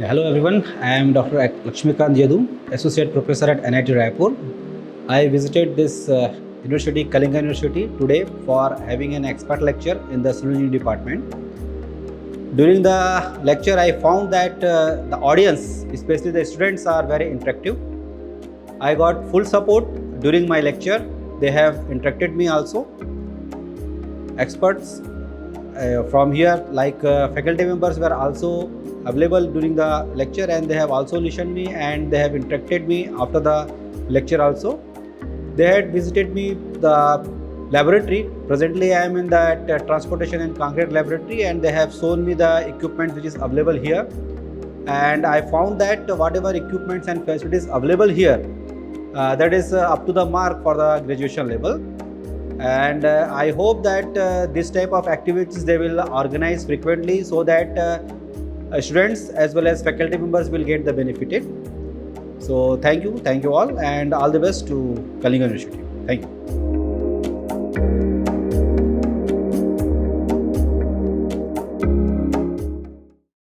Hello everyone, I am Dr. Lakshmikant Yadu, Associate Professor at NIT Raipur. I visited this university, Kalinga University, today for having an expert lecture in the civil engineering department. During the lecture, I found that the audience, especially the students, are very interactive. I got full support during my lecture. They have interacted me also. Experts from here, like faculty members, were also available during the lecture, and they have also listened me and they have interacted me after the lecture also. They had visited me the laboratory. Presently, I am in that transportation and concrete laboratory, and they have shown me the equipment which is available here. And I found that whatever equipments and facilities available here, that is up to the mark for the graduation level. And I hope that this type of activities they will organize frequently, so that students as well as faculty members will get the benefited. So thank you all, and all the best to Kalinga University. Thank you.